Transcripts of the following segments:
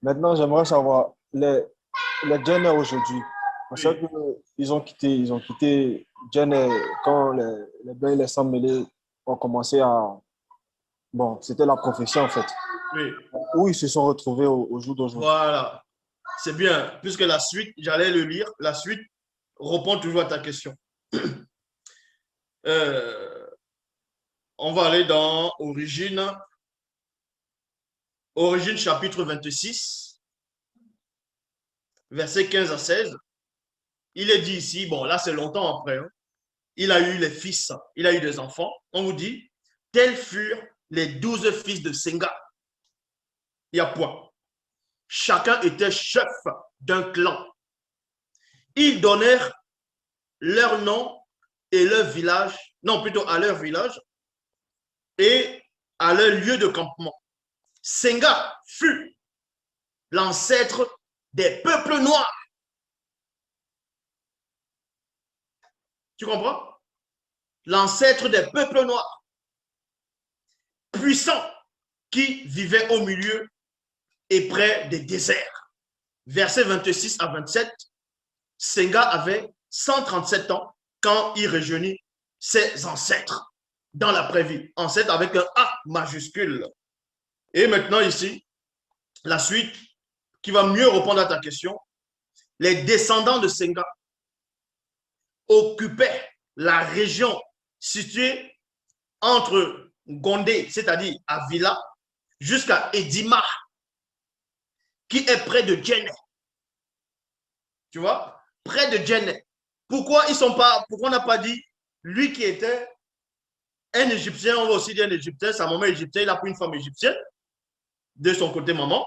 Maintenant, j'aimerais savoir les Djennais aujourd'hui. On sait Oui, ils ont quitté Djennais quand les bains et les sangs mêlés ont commencé à. Bon, c'était la profession en fait. oui. Où ils se sont retrouvés au jour d'aujourd'hui. Voilà. C'est bien. Puisque la suite, j'allais le lire. La suite répond toujours à ta question. Euh, on va aller dans Origine chapitre 26, versets 15 à 16. Il est dit ici, bon, là c'est longtemps après, hein, il a eu les fils, il a eu des enfants. On vous dit, tels furent les 12 fils de Senga. Il y a point. Chacun était chef d'un clan. Ils donnèrent leur nom et leur village, non, plutôt à leur village et à leur lieu de campement. Senga fut l'ancêtre des peuples noirs. Tu comprends? L'ancêtre des peuples noirs, puissants, qui vivaient au milieu et près des déserts. Versets 26 à 27, Senga avait 137 ans quand il rejoignit ses ancêtres dans la prairie. Ancêtre avec un A majuscule. Et maintenant ici, la suite qui va mieux répondre à ta question. Les descendants de Senga occupaient la région située entre Gondé, c'est-à-dire Avila, jusqu'à Edima, qui est près de Djenné. Tu vois? Près de Djenné. Pourquoi on n'a pas dit lui qui était un Égyptien, on va aussi dire un Égyptien, sa maman est égyptienne, il a pris une femme égyptienne de son côté maman.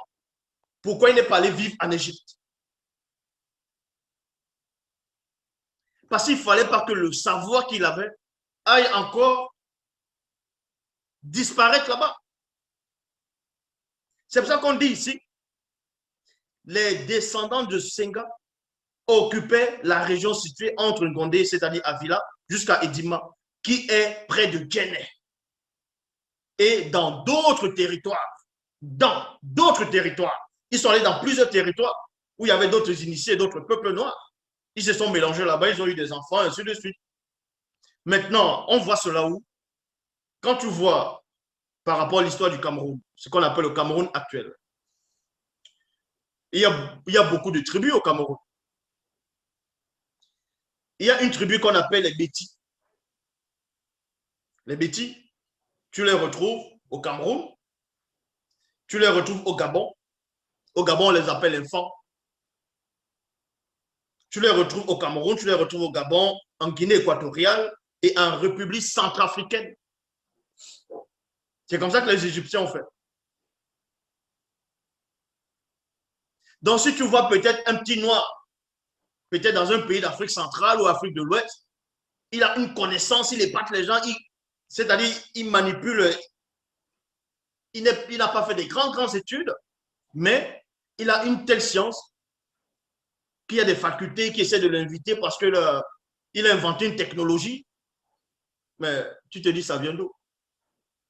Pourquoi il n'est pas allé vivre en Égypte? Parce qu'il ne fallait pas que le savoir qu'il avait aille encore disparaître là-bas. C'est pour ça qu'on dit ici, les descendants de Senga occupaient la région située entre Ngondé, c'est-à-dire Avila, jusqu'à Edima, qui est près de Djenné. Et dans d'autres territoires, ils sont allés dans plusieurs territoires où il y avait d'autres initiés, d'autres peuples noirs. Ils se sont mélangés là-bas, ils ont eu des enfants, et ainsi de suite. Maintenant, on voit cela où? Quand tu vois par rapport à l'histoire du Cameroun, ce qu'on appelle le Cameroun actuel, il y a beaucoup de tribus au Cameroun. Il y a une tribu qu'on appelle les Bétis. Les Bétis, tu les retrouves au Cameroun, tu les retrouves au Gabon. Au Gabon, on les appelle enfants. Tu les retrouves au Cameroun, tu les retrouves au Gabon, en Guinée équatoriale et en République centrafricaine. C'est comme ça que les Égyptiens ont fait. Donc, si tu vois peut-être un petit noir, peut-être dans un pays d'Afrique centrale ou Afrique de l'Ouest, il a une connaissance, il épate les gens, c'est-à-dire il manipule, il n'a pas fait des grandes études, mais il a une telle science qu'il y a des facultés qui essaient de l'inviter parce qu'il a inventé une technologie. Mais tu te dis, ça vient d'où?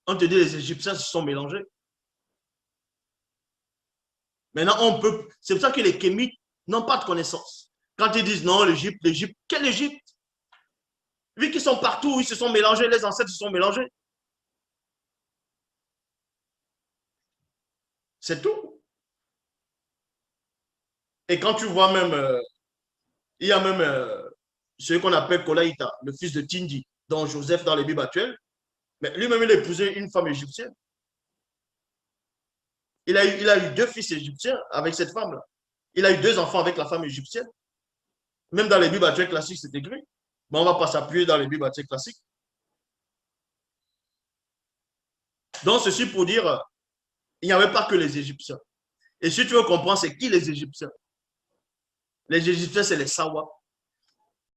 On te dit, les Égyptiens se sont mélangés. Maintenant, c'est pour ça que les Kémites n'ont pas de connaissances. Quand ils disent non, l'Égypte, quelle Égypte? Vu qu'ils sont partout, ils se sont mélangés, les ancêtres se sont mélangés. C'est tout. Et quand tu vois même, il y a même ce qu'on appelle Kolaïta, le fils de Tindi, dont Joseph dans les Bibles actuelles, mais lui-même, il a épousé une femme égyptienne. Il a eu deux fils égyptiens avec cette femme-là. Il a eu deux enfants avec la femme égyptienne. Même dans les Bibles actuelles classiques, c'est écrit. Mais on ne va pas s'appuyer dans les Bibles actuelles classiques. Donc, ceci pour dire, il n'y avait pas que les Égyptiens. Et si tu veux comprendre, c'est qui les Égyptiens? Les Égyptiens, c'est les Sawa.